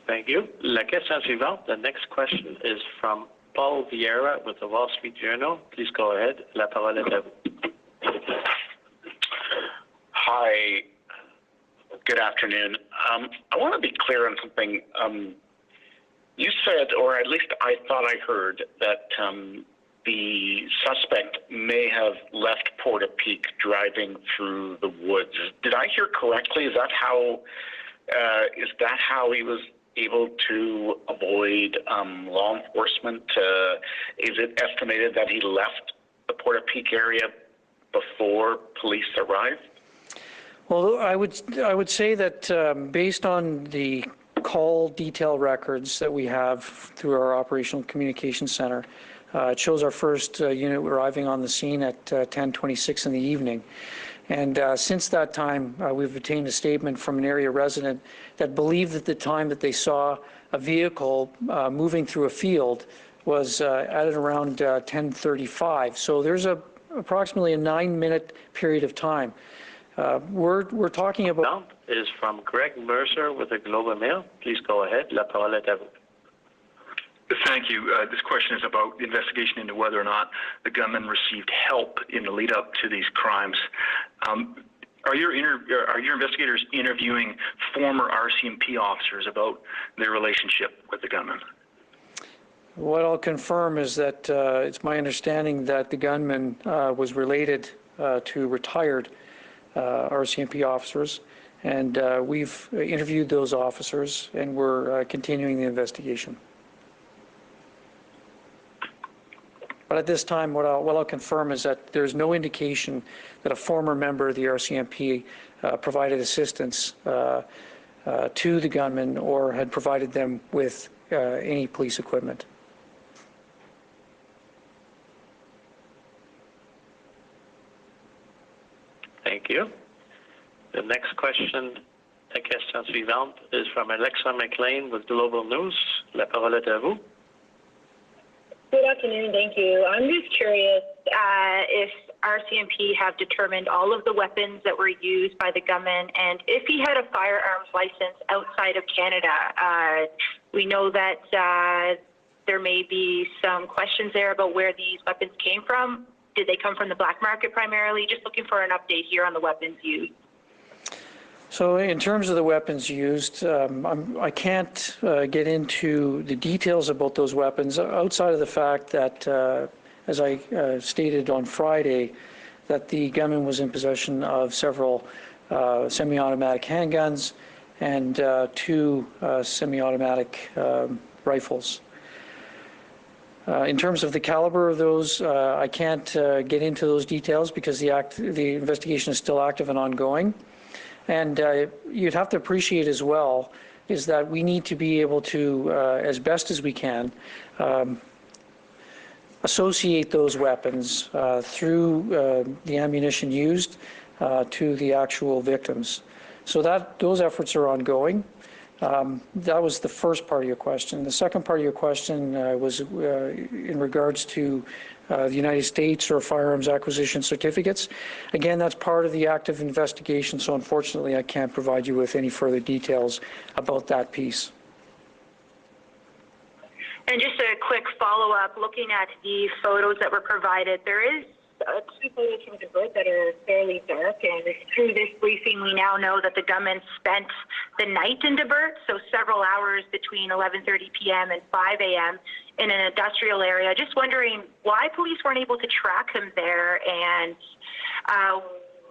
Thank you. La question suivante. The next question is from Paul Vieira with the Wall Street Journal. Please go ahead. La parole est à vous. Hi. Good afternoon. I want to be clear on something. You said, or at least I thought I heard, that the suspect may have left Portapique driving through the woods. Did I hear correctly? Is that how he was able to avoid law enforcement? Is it estimated that he left the Portapique area before police arrived? Well, I would say that based on the call detail records that we have through our Operational Communication Center, it shows our first unit arriving on the scene at 10:26 in the evening. And since that time, we've obtained a statement from an area resident that believed at the time that they saw a vehicle moving through a field was at around 10:35. So there's approximately a 9-minute period of time. We're talking about... Is from Greg Mercer with the Globe and Mail. Please go ahead. La parole est à vous. Thank you. This question is about the investigation into whether or not the gunman received help in the lead up to these crimes. Are your investigators interviewing former RCMP officers about their relationship with the gunman? What I'll confirm is that it's my understanding that the gunman was related to retired RCMP officers, and we've interviewed those officers, and we're continuing the investigation. But at this time, what I'll confirm is that there's no indication that a former member of the RCMP provided assistance to the gunman or had provided them with any police equipment. The next question, la question suivante, is from Alexa McLean with Global News. La parole est à vous. Good afternoon, thank you. I'm just curious if RCMP have determined all of the weapons that were used by the gunman, and if he had a firearms license outside of Canada. We know that there may be some questions there about where these weapons came from. Did they come from the black market primarily? Just looking for an update here on the weapons used. So in terms of the weapons used, I can't get into the details about those weapons outside of the fact that, as I stated on Friday, that the gunman was in possession of several semi-automatic handguns and 2 semi-automatic rifles. In terms of the caliber of those, I can't get into those details because the investigation is still active and ongoing. And you'd have to appreciate as well is that we need to be able to, as best as we can, associate those weapons through the ammunition used to the actual victims. So those efforts are ongoing. That was the first part of your question. The second part of your question was in regards to the United States or firearms acquisition certificates. Again, that's part of the active investigation, so unfortunately I can't provide you with any further details about that piece. And just a quick follow-up, looking at the photos that were provided, there is 2 photos from Debert that are fairly dark, and through this briefing we now know that the gunman spent the night in Debert, so several hours between 11:30 p.m. and 5 a.m. in an industrial area. Just wondering why police weren't able to track him there, and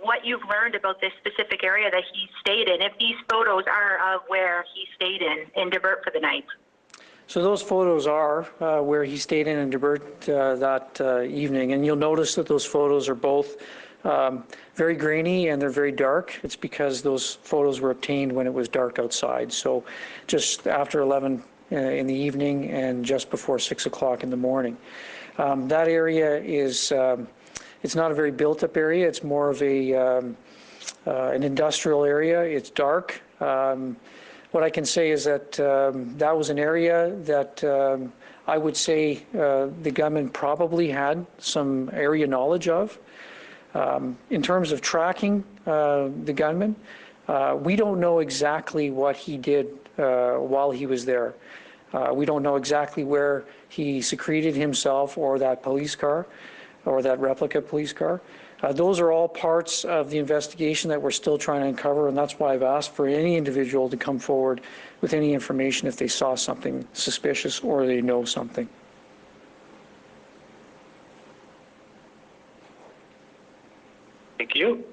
what you've learned about this specific area that he stayed in, if these photos are of where he stayed in Debert for the night. So those photos are where he stayed in Debert that evening, and you'll notice that those photos are both very grainy and they're very dark. It's because those photos were obtained when it was dark outside, so just after 11 in the evening and just before 6 o'clock in the morning. That area is, it's not a very built-up area, it's more of an industrial area. It's dark. What I can say is that that was an area that I would say the gunman probably had some area knowledge of. In terms of tracking the gunman, we don't know exactly what he did while he was there. We don't know exactly where he secreted himself or that police car or that replica police car. Those are all parts of the investigation that we're still trying to uncover, and that's why I've asked for any individual to come forward with any information if they saw something suspicious or they know something. Thank you.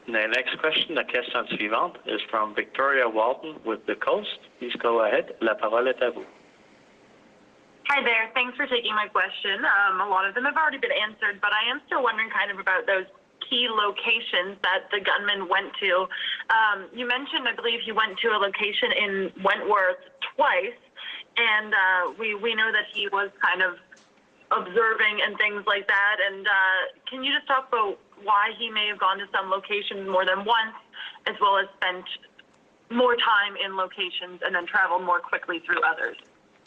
The next question, la question suivante, is from Victoria Walton with The Coast. Please go ahead. La parole est à vous. Hi there. Thanks for taking my question. A lot of them have already been answered, but I am still wondering kind of about those key locations that the gunman went to. You mentioned, I believe, he went to a location in Wentworth twice, and we know that he was kind of observing and things like that. And can you just talk about why he may have gone to some locations more than once, as well as spent more time in locations and then traveled more quickly through others?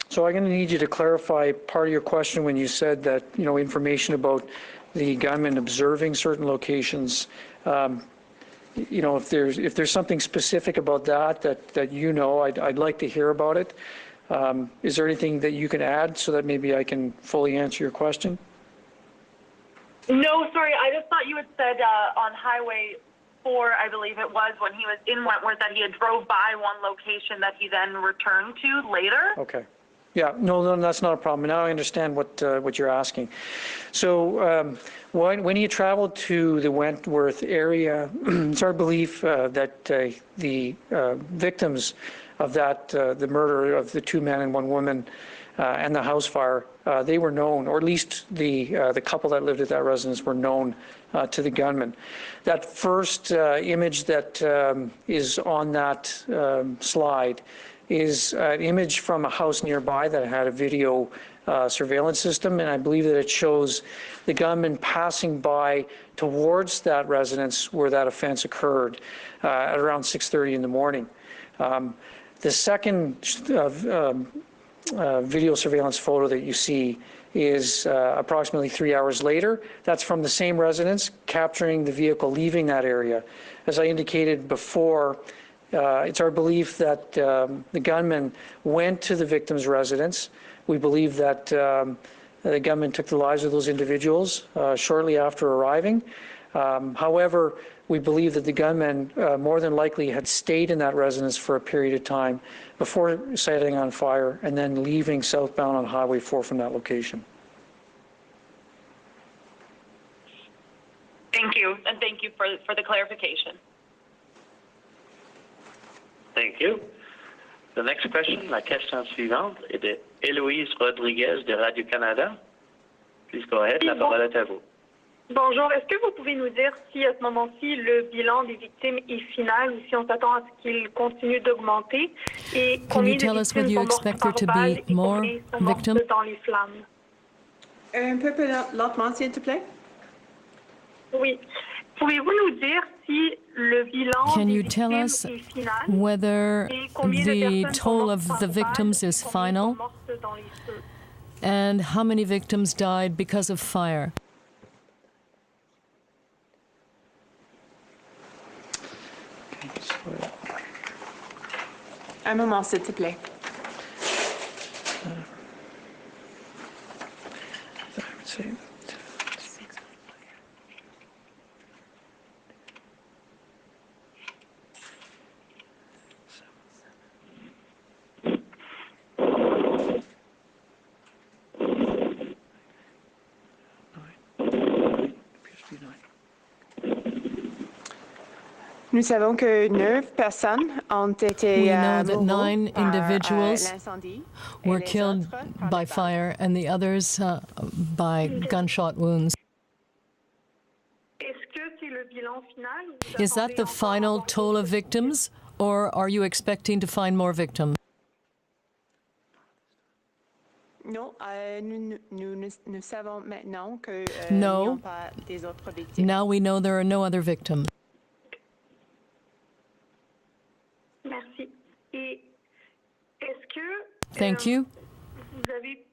So I'm going to need you to clarify part of your question when you said that, information about the gunman observing certain locations. If there's something specific about that I'd like to hear about it. Is there anything that you can add so that maybe I can fully answer your question? No, sorry. I just thought you had said on Highway 4, I believe it was, when he was in Wentworth, that he had drove by one location that he then returned to later. Okay. Yeah, no, that's not a problem. Now I understand what you're asking. So when he traveled to the Wentworth area, it's our belief that the victims of the murder of the 2 men and 1 woman and the house fire, they were known, or at least the couple that lived at that residence were known to the gunman. That first image that is on that slide is an image from a house nearby that had a video surveillance system, and I believe that it shows the gunman passing by towards that residence where that offense occurred at around 6:30 in the morning. The second video surveillance photo that you see is approximately 3 hours later. That's from the same residence, capturing the vehicle leaving that area. As I indicated before, it's our belief that the gunman went to the victim's residence. We believe that the gunman took the lives of those individuals shortly after arriving. However, we believe that the gunman more than likely had stayed in that residence for a period of time before setting on fire and then leaving southbound on Highway 4 from that location. Thank you, and thank you for the clarification. Thank you. The next question, la question suivante est de Héloïse Rodriguez de Radio-Canada. Please go ahead, la parole est à vous. Bonjour, est-ce que vous pouvez nous dire si à ce moment-ci le bilan des victimes est final ou si on s'attend à ce qu'il continue d'augmenter et combien de victimes sont mortes par balle et combien sont mortes dans les flammes? Un peu plus lentement, s'il te plaît. Oui. Pouvez-vous nous dire si le bilan Can des you tell victimes us est final whether et combien de the personnes sont toll mortes of par the balle victims is et combien final? sont mortes dans les feux? And how many victims died because of fire? Un moment, s'il te plaît. Nous savons que 9 personnes ont été We know that mortes 9 par individuals l'incendie et were les killed autres par by les balles. fire and the others by gunshot wounds. Est-ce que c'est le bilan final? Ou vous Is that attendez the encore final avoir toll d'autres of victims, or are you expecting to find more victims? Non, nous savons maintenant que No. n'y a pas des autres victimes. Now we know there are no other victims. Merci. Et est-ce que Thank you. vous avez,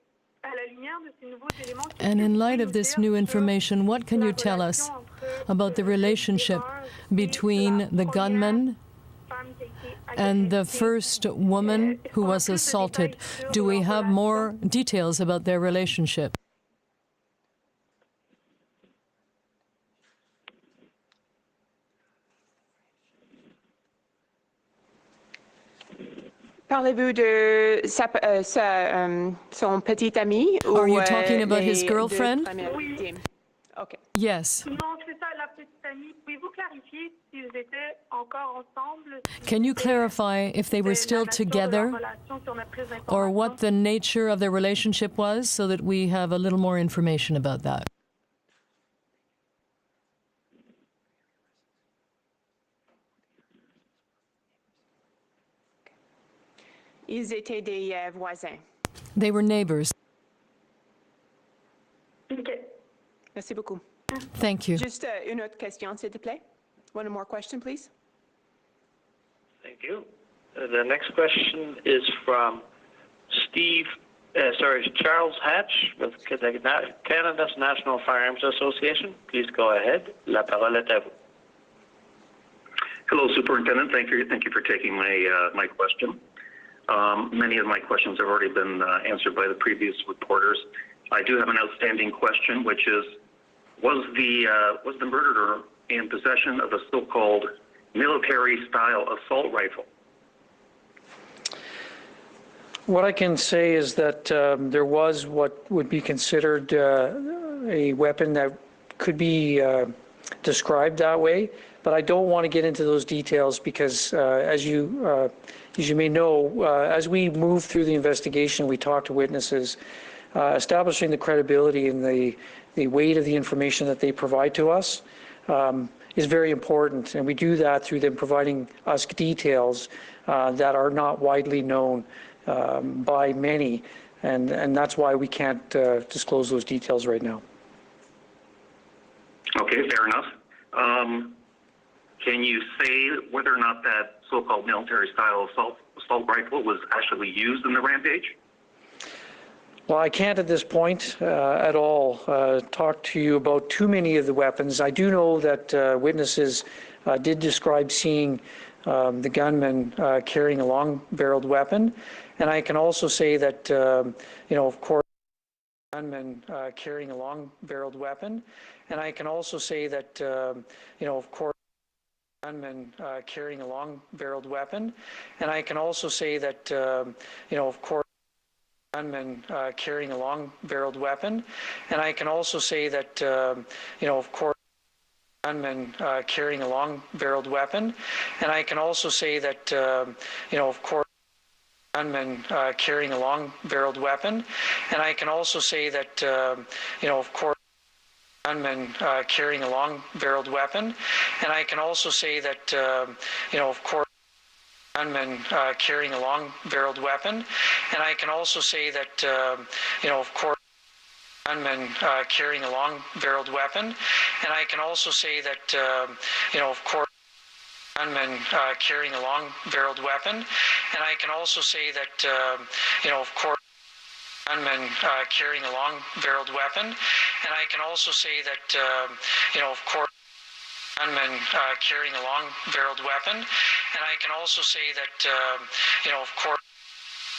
à la lumière de ces nouveaux éléments, qu'est-ce And que in vous light pouvez of nous this dire new sur information, what can la you tell us relation entre, about the relationship between the gunman femme qui a été and the agressée? first woman who was assaulted? Do we have more details about their relationship? Parlez-vous de son petit ami ou Are you talking about his les girlfriend? deux premières Oui. victimes? OK. Yes. Non, c'est ça, la petite amie. Pouvez-vous clarifier s'ils étaient encore ensemble? Can you clarify if they were still together or what the nature of their relationship was so that we have a little more information about that? Ils étaient des voisins. They were neighbors. OK. Merci beaucoup. Thank you. Juste une autre question, s'il te plaît. One more question, please. Thank you. The next question is from Charles Hatch with Canada's National Firearms Association. Please go ahead. La parole est à vous. Hello, Superintendent. Thank you for taking my question. Many of my questions have already been answered by the previous reporters. I do have an outstanding question, which is, was the murderer in possession of a so-called military-style assault rifle? What I can say is that there was what would be considered a weapon that could be described that way, but I don't want to get into those details because, as you may know, as we move through the investigation, we talk to witnesses, establishing the credibility and the weight of the information that they provide to us is very important, and we do that through them providing us details that are not widely known by many and that's why we can't disclose those details right now. Okay, fair enough. Can you say whether or not that so-called military-style assault rifle was actually used in the rampage? Well, I can't at this point at all talk to you about too many of the weapons. I do know that witnesses did describe seeing the gunman carrying a long-barreled weapon, and I can also say that, of course, gunman carrying a long-barreled weapon, and I can also say that, of course, gunman carrying a long-barreled weapon, and I can also say that, of course, gunman carrying a long-barreled weapon, and I can also say that, of course, gunman carrying a long-barreled weapon, and I can also say that, of course, gunman carrying a long-barreled weapon, and I can also say that, of course, gunman carrying a long-barreled weapon, and I can also say that, of course, gunman carrying a long-barreled weapon, and I can also say that, of course, gunman carrying a long-barreled weapon, and I can also say that, of course, gunman carrying a long-barreled weapon, and I can also say that, of course, gunman carrying a long-barreled weapon, and I can also say that, of course, gunman carrying a long-barreled weapon, and I can also say that, of course,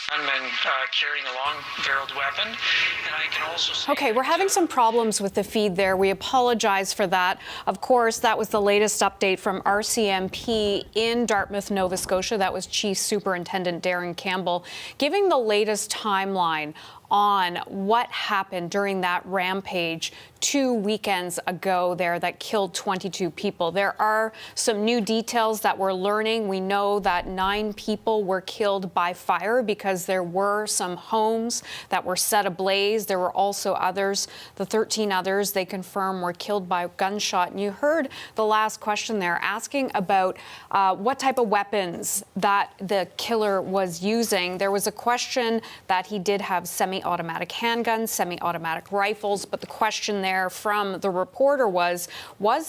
gunman carrying a long-barreled weapon, and I can also say... Okay, we're having some problems with the feed there. We apologize for that. Of course, that was the latest update from RCMP in Dartmouth, Nova Scotia. That was Chief Superintendent Darren Campbell giving the latest timeline on what happened during that rampage 2 weekends ago there that killed 22 people. There are some new details that we're learning. We know that 9 people were killed by fire because there were some homes that were set ablaze. There were also others, the 13 others, they confirm were killed by gunshot. And you heard the last question there asking about what type of weapons that the killer was using. There was a question that he did have semi-automatic handguns, semi-automatic rifles, but the question there from the reporter was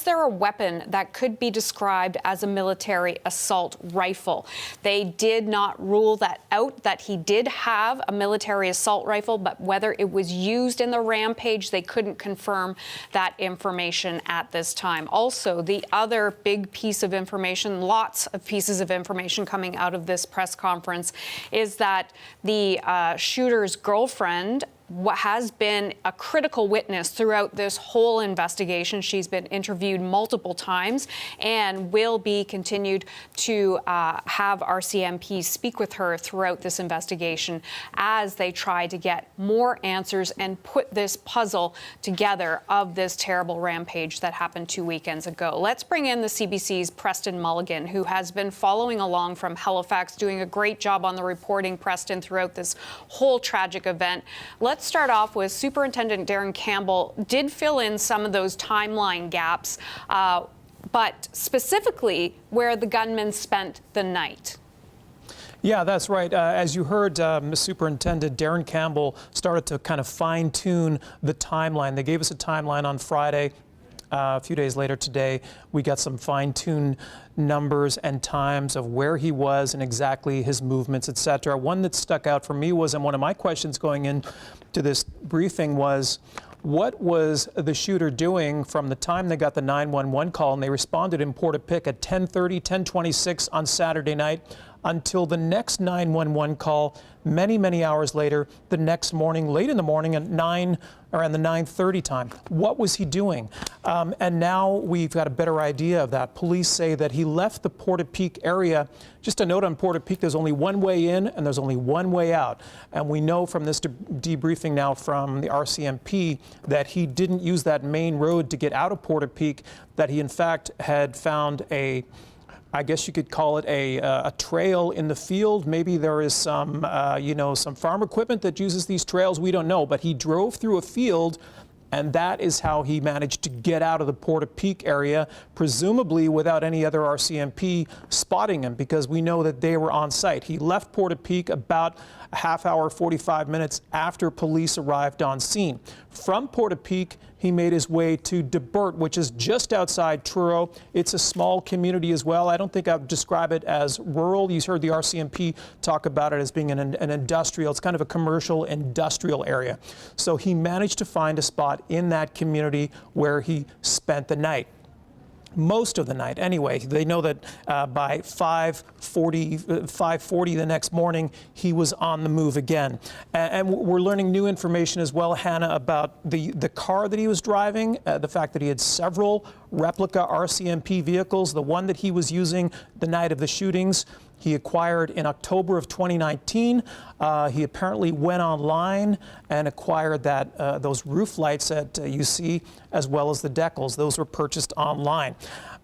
there a weapon that could be described as a military assault rifle? They did not rule that out, that he did have a military assault rifle, but whether it was used in the rampage, they couldn't confirm that information at this time. Also, the other big piece of information, lots of pieces of information coming out of this press conference, is that the shooter's girlfriend has been a critical witness throughout this whole investigation. She's been interviewed multiple times and will be continued to have RCMP speak with her throughout this investigation as they try to get more answers and put this puzzle together of this terrible rampage that happened 2 weekends ago. Let's bring in the CBC's Preston Mulligan, who has been following along from Halifax, doing a great job on the reporting, Preston, throughout this whole tragic event. Let's start off with Superintendent Darren Campbell did fill in some of those timeline gaps, but specifically where the gunman spent the night. Yeah, that's right. As you heard, Superintendent Darren Campbell started to kind of fine-tune the timeline. They gave us a timeline on Friday. A few days later today, we got some fine-tuned numbers and times of where he was and exactly his movements, etc. One that stuck out for me was, and one of my questions going into this briefing was, what was the shooter doing from the time they got the 911 call and they responded in Portapique at 10:30, 10:26 on Saturday night until the next 911 call many, many hours later, the next morning, late in the morning at 9 around the 9:30 time. What was he doing? And now we've got a better idea of that. Police say that he left the Portapique area. Just a note on Portapique, there's only one way in and there's only one way out. And we know from this debriefing now from the RCMP that he didn't use that main road to get out of Portapique, that he in fact had found I guess you could call it a trail in the field. Maybe there is some, some farm equipment that uses these trails. We don't know. But he drove through a field and that is how he managed to get out of the Portapique area, presumably without any other RCMP spotting him, because we know that they were on site. He left Portapique about a half hour, 45 minutes after police arrived on scene. From Portapique, he made his way to De Bert, which is just outside Truro. It's a small community as well. I don't think I would describe it as rural. You heard the RCMP talk about it as being an industrial. It's kind of a commercial industrial area. So he managed to find a spot in that community where he spent the night. Most of the night, anyway. They know that by 5:40 the next morning, he was on the move again. And we're learning new information as well, Hannah, about the car that he was driving, the fact that he had several replica RCMP vehicles. The one that he was using the night of the shootings, he acquired in October of 2019. He apparently went online and acquired those roof lights that you see, as well as the decals. Those were purchased online.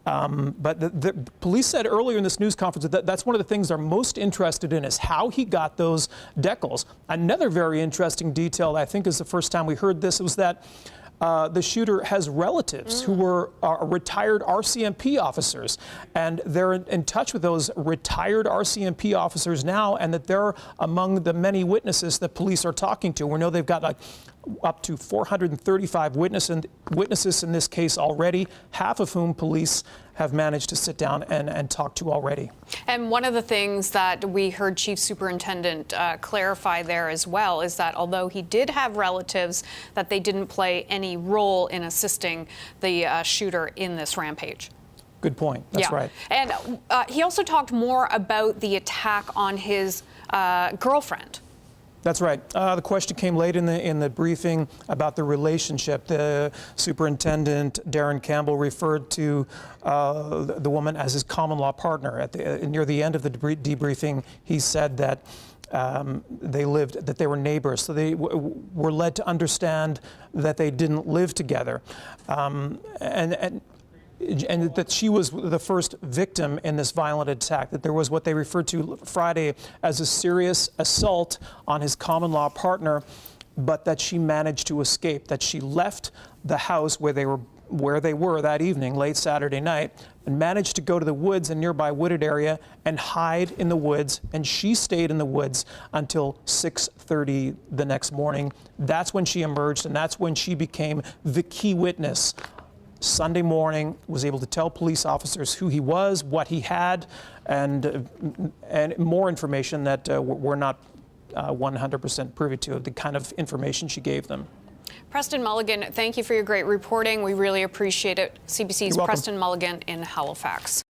But the police said earlier in this news conference that that's one of the things they're most interested in, is how he got those decals. Another very interesting detail, I think is the first time we heard this, was that the shooter has relatives who were retired RCMP officers, and they're in touch with those retired RCMP officers now, and that they're among the many witnesses that police are talking to. We know they've got up to 435 witnesses in this case already, half of whom police have managed to sit down and talk to already. And one of the things that we heard Chief Superintendent clarify there as well is that although he did have relatives, that they didn't play any role in assisting the shooter in this rampage. Good point. That's right. And he also talked more about the attack on his girlfriend. That's right. The question came late in the briefing about the relationship. The superintendent, Darren Campbell, referred to the woman as his common law partner. Near the end of the debriefing, he said that they were neighbors, so they were led to understand that they didn't live together, and that she was the first victim in this violent attack, that there was what they referred to Friday as a serious assault on his common law partner, but that she managed to escape, that she left the house where they were that evening, late Saturday night, and managed to go to the woods, a nearby wooded area, and hide in the woods. And she stayed in the woods until 6:30 the next morning. That's when she emerged, and that's when she became the key witness. Sunday morning, was able to tell police officers who he was, what he had, and more information that we're not 100% privy to, the kind of information she gave them. Preston Mulligan, thank you for your great reporting. We really appreciate it. CBC's Preston Mulligan in Halifax.